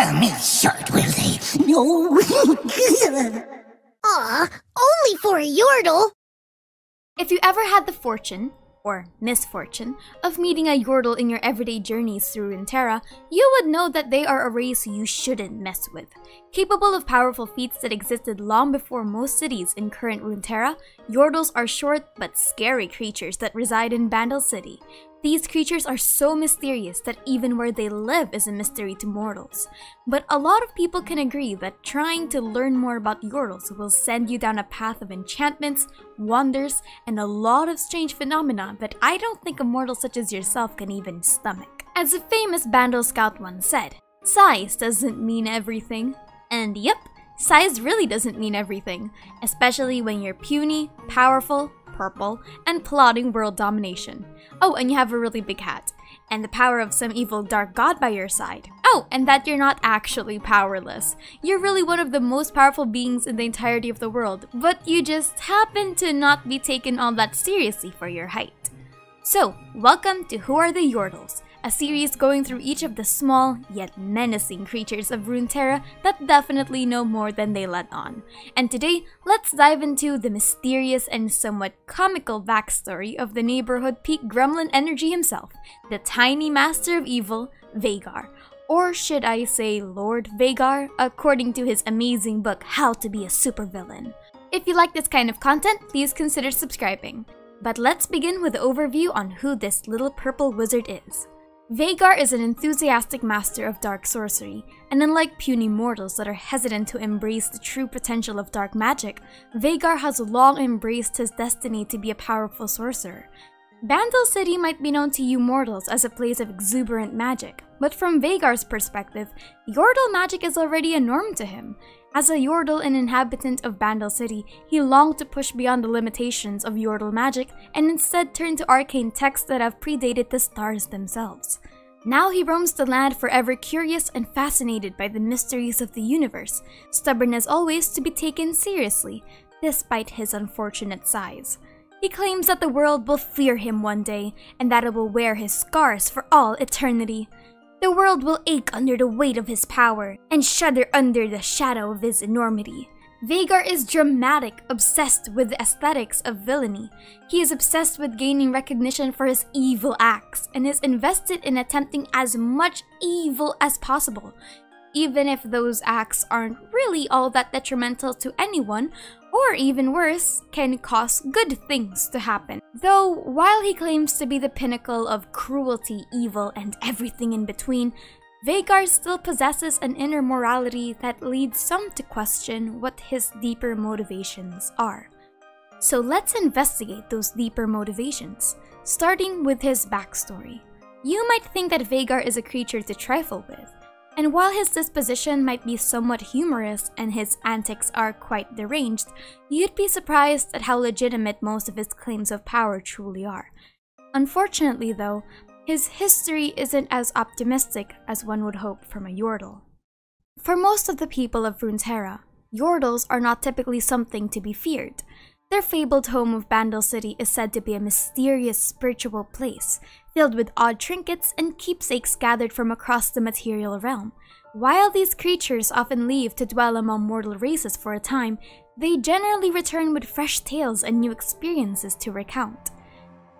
Sell me short, will they? No. Aw, only for a Yordle! If you ever had the fortune, or misfortune, of meeting a Yordle in your everyday journeys through Runeterra, you would know that they are a race you shouldn't mess with. Capable of powerful feats that existed long before most cities in current Runeterra, Yordles are short but scary creatures that reside in Bandles City. These creatures are so mysterious that even where they live is a mystery to mortals. But a lot of people can agree that trying to learn more about Yordles will send you down a path of enchantments, wonders, and a lot of strange phenomena that I don't think a mortal such as yourself can even stomach. As a famous Bandle scout once said, size doesn't mean everything. And yep, size really doesn't mean everything, especially when you're puny, powerful, purple, and plotting world domination. Oh, and you have a really big hat, and the power of some evil dark god by your side. Oh, and that you're not actually powerless. You're really one of the most powerful beings in the entirety of the world, but you just happen to not be taken all that seriously for your height. So, welcome to Who Are the Yordles, a series going through each of the small yet menacing creatures of Runeterra that definitely know more than they let on. And today, let's dive into the mysterious and somewhat comical backstory of the neighborhood peak gremlin energy himself, the tiny master of evil, Veigar. Or should I say Lord Veigar, according to his amazing book, How to Be a Supervillain. If you like this kind of content, please consider subscribing. But let's begin with an overview on who this little purple wizard is. Veigar is an enthusiastic master of dark sorcery, and unlike puny mortals that are hesitant to embrace the true potential of dark magic, Veigar has long embraced his destiny to be a powerful sorcerer. Bandles City might be known to you mortals as a place of exuberant magic, but from Veigar's perspective, Yordle magic is already a norm to him. As a Yordle and inhabitant of Bandles City, he longed to push beyond the limitations of Yordle magic and instead turn to arcane texts that have predated the stars themselves. Now he roams the land forever curious and fascinated by the mysteries of the universe, stubborn as always to be taken seriously, despite his unfortunate size. He claims that the world will fear him one day, and that it will wear his scars for all eternity. The world will ache under the weight of his power, and shudder under the shadow of his enormity. Veigar is dramatic, obsessed with the aesthetics of villainy. He is obsessed with gaining recognition for his evil acts, and is invested in attempting as much evil as possible, even if those acts aren't really all that detrimental to anyone, or even worse, can cause good things to happen. Though, while he claims to be the pinnacle of cruelty, evil, and everything in between, Veigar still possesses an inner morality that leads some to question what his deeper motivations are. So let's investigate those deeper motivations, starting with his backstory. You might think that Veigar is a creature to trifle with, and while his disposition might be somewhat humorous and his antics are quite deranged, you'd be surprised at how legitimate most of his claims of power truly are. Unfortunately though, his history isn't as optimistic as one would hope from a Yordle. For most of the people of Runeterra, Yordles are not typically something to be feared. Their fabled home of Bandles City is said to be a mysterious spiritual place, filled with odd trinkets and keepsakes gathered from across the material realm. While these creatures often leave to dwell among mortal races for a time, they generally return with fresh tales and new experiences to recount.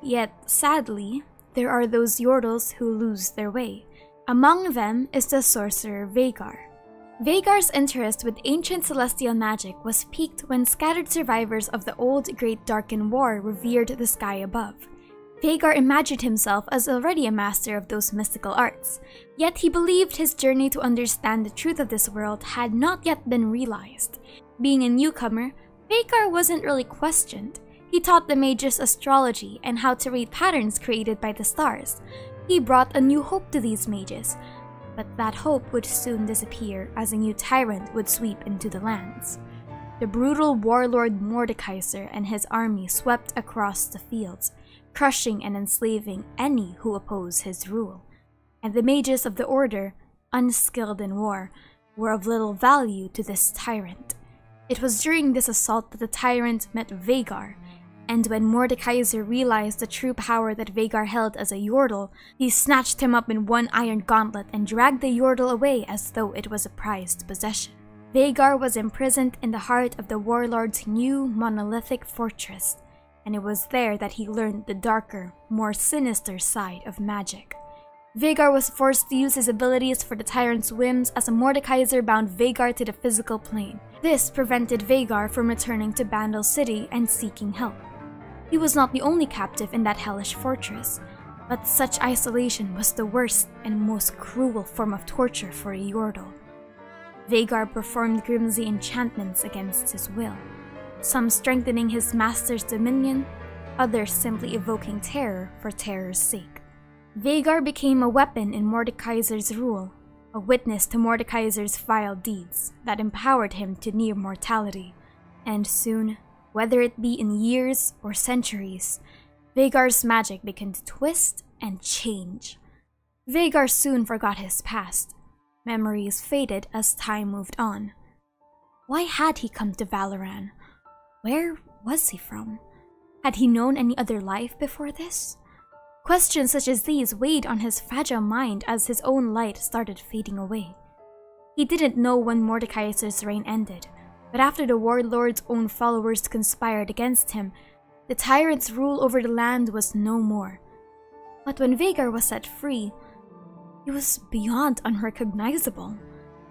Yet, sadly, there are those Yordles who lose their way. Among them is the sorcerer Veigar. Veigar's interest with ancient celestial magic was piqued when scattered survivors of the old Great Darken War revered the sky above. Veigar imagined himself as already a master of those mystical arts, yet he believed his journey to understand the truth of this world had not yet been realized. Being a newcomer, Veigar wasn't really questioned. He taught the mages astrology and how to read patterns created by the stars. He brought a new hope to these mages, but that hope would soon disappear as a new tyrant would sweep into the lands. The brutal warlord Mordekaiser and his army swept across the fields, crushing and enslaving any who oppose his rule. And the mages of the order, unskilled in war, were of little value to this tyrant. It was during this assault that the tyrant met Veigar, And when Mordekaiser realized the true power that Veigar held as a Yordle, he snatched him up in one iron gauntlet and dragged the Yordle away as though it was a prized possession. Veigar was imprisoned in the heart of the warlord's new monolithic fortress, and it was there that he learned the darker, more sinister side of magic. Veigar was forced to use his abilities for the tyrant's whims as Mordekaiser bound Veigar to the physical plane. This prevented Veigar from returning to Bandles City and seeking help. He was not the only captive in that hellish fortress, but such isolation was the worst and most cruel form of torture for a Yordle. Veigar performed grimsy enchantments against his will, some strengthening his master's dominion, others simply evoking terror for terror's sake. Veigar became a weapon in Mordekaiser's rule, a witness to Mordekaiser's vile deeds that empowered him to near mortality, and soon, whether it be in years or centuries, Veigar's magic began to twist and change. Veigar soon forgot his past. Memories faded as time moved on. Why had he come to Valoran? Where was he from? Had he known any other life before this? Questions such as these weighed on his fragile mind as his own light started fading away. He didn't know when Mordekaiser's reign ended, but after the warlord's own followers conspired against him, the tyrant's rule over the land was no more. But when Veigar was set free, he was beyond unrecognizable.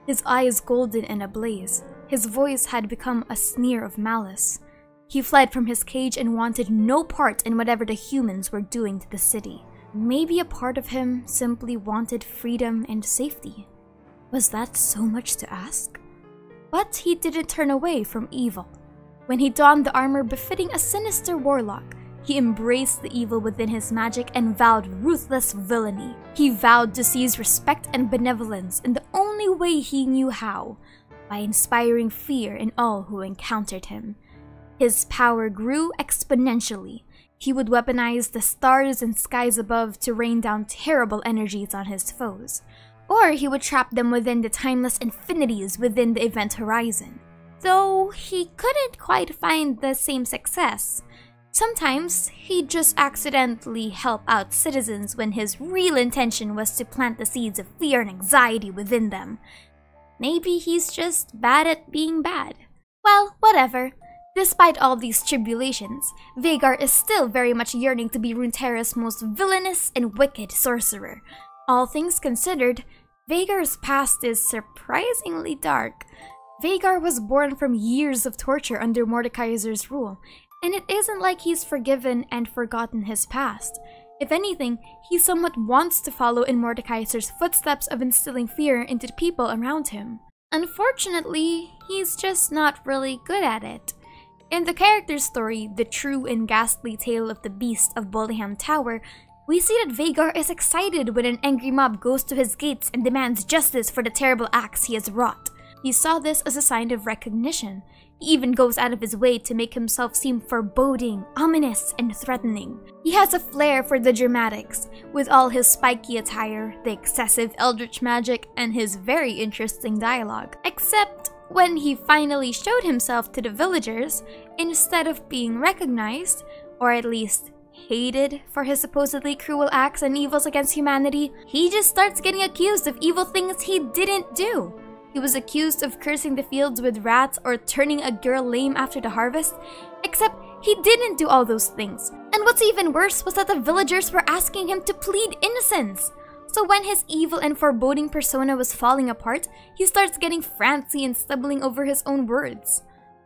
His eyes golden and ablaze, his voice had become a sneer of malice. He fled from his cage and wanted no part in whatever the humans were doing to the city. Maybe a part of him simply wanted freedom and safety. Was that so much to ask? But he didn't turn away from evil. When he donned the armor befitting a sinister warlock, he embraced the evil within his magic and vowed ruthless villainy. He vowed to seize respect and benevolence in the only way he knew how, by inspiring fear in all who encountered him. His power grew exponentially. He would weaponize the stars and skies above to rain down terrible energies on his foes, or he would trap them within the timeless infinities within the event horizon. Though he couldn't quite find the same success. Sometimes he'd just accidentally help out citizens when his real intention was to plant the seeds of fear and anxiety within them. Maybe he's just bad at being bad. Well, whatever. Despite all these tribulations, Veigar is still very much yearning to be Runeterra's most villainous and wicked sorcerer. All things considered, Veigar's past is surprisingly dark. Veigar was born from years of torture under Mordekaiser's rule, and it isn't like he's forgiven and forgotten his past. If anything, he somewhat wants to follow in Mordekaiser's footsteps of instilling fear into the people around him. Unfortunately, he's just not really good at it. In the character's story, The True and Ghastly Tale of the Beast of Boliham Tower, we see that Veigar is excited when an angry mob goes to his gates and demands justice for the terrible acts he has wrought. He saw this as a sign of recognition. He even goes out of his way to make himself seem foreboding, ominous, and threatening. He has a flair for the dramatics, with all his spiky attire, the excessive eldritch magic, and his very interesting dialogue. Except when he finally showed himself to the villagers, instead of being recognized, or at least hated for his supposedly cruel acts and evils against humanity, he just starts getting accused of evil things he didn't do. He was accused of cursing the fields with rats or turning a girl lame after the harvest, except he didn't do all those things. And what's even worse was that the villagers were asking him to plead innocence. So when his evil and foreboding persona was falling apart, he starts getting frantic and stumbling over his own words.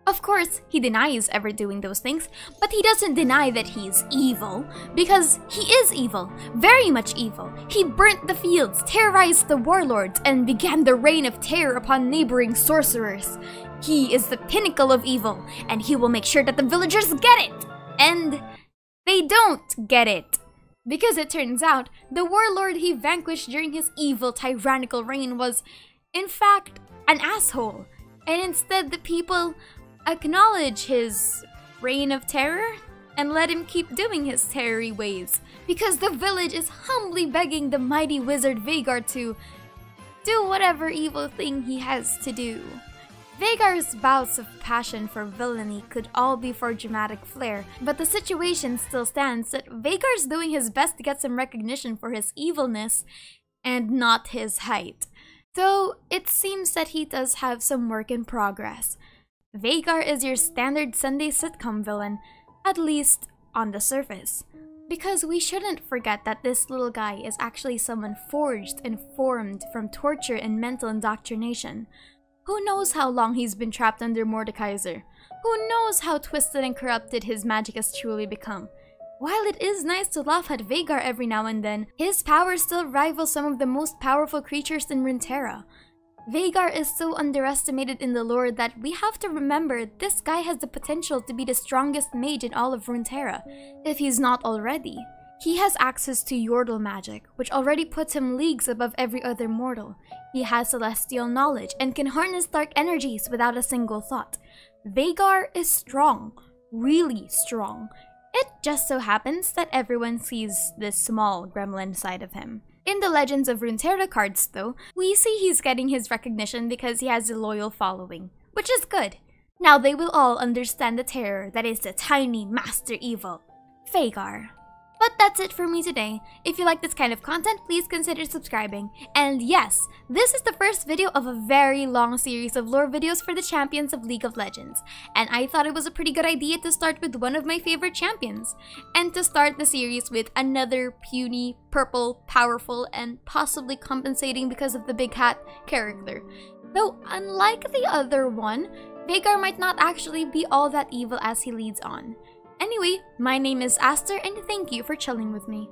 Of course, he denies ever doing those things, but he doesn't deny that he's evil, because he is evil, very much evil. He burnt the fields, terrorized the warlords, and began the reign of terror upon neighboring sorcerers. He is the pinnacle of evil, and he will make sure that the villagers get it! And they don't get it. Because it turns out, the warlord he vanquished during his evil, tyrannical reign was, in fact, an asshole. And instead the people acknowledge his reign of terror and let him keep doing his terrory ways, because the village is humbly begging the mighty wizard Veigar to do whatever evil thing he has to do. Veigar's bouts of passion for villainy could all be for dramatic flair, but the situation still stands that Veigar's doing his best to get some recognition for his evilness and not his height. Though it seems that he does have some work in progress. Veigar is your standard Sunday sitcom villain, at least on the surface. Because we shouldn't forget that this little guy is actually someone forged and formed from torture and mental indoctrination. Who knows how long he's been trapped under Mordekaiser? Who knows how twisted and corrupted his magic has truly become? While it is nice to laugh at Veigar every now and then, his powers still rival some of the most powerful creatures in Runeterra. Veigar is so underestimated in the lore that we have to remember this guy has the potential to be the strongest mage in all of Runeterra, if he's not already. He has access to Yordle Magic, which already puts him leagues above every other mortal. He has celestial knowledge and can harness dark energies without a single thought. Veigar is strong, really strong. It just so happens that everyone sees this small gremlin side of him. In the Legends of Runeterra cards though, we see he's getting his recognition because he has a loyal following, which is good. Now they will all understand the terror that is the tiny master evil, Veigar. But that's it for me today. If you like this kind of content, please consider subscribing. And yes, this is the first video of a very long series of lore videos for the champions of League of Legends. And I thought it was a pretty good idea to start with one of my favorite champions. And to start the series with another puny, purple, powerful, and possibly compensating because of the big hat character. Though unlike the other one, Veigar might not actually be all that evil as he leads on. Anyway, my name is Aster and thank you for chilling with me.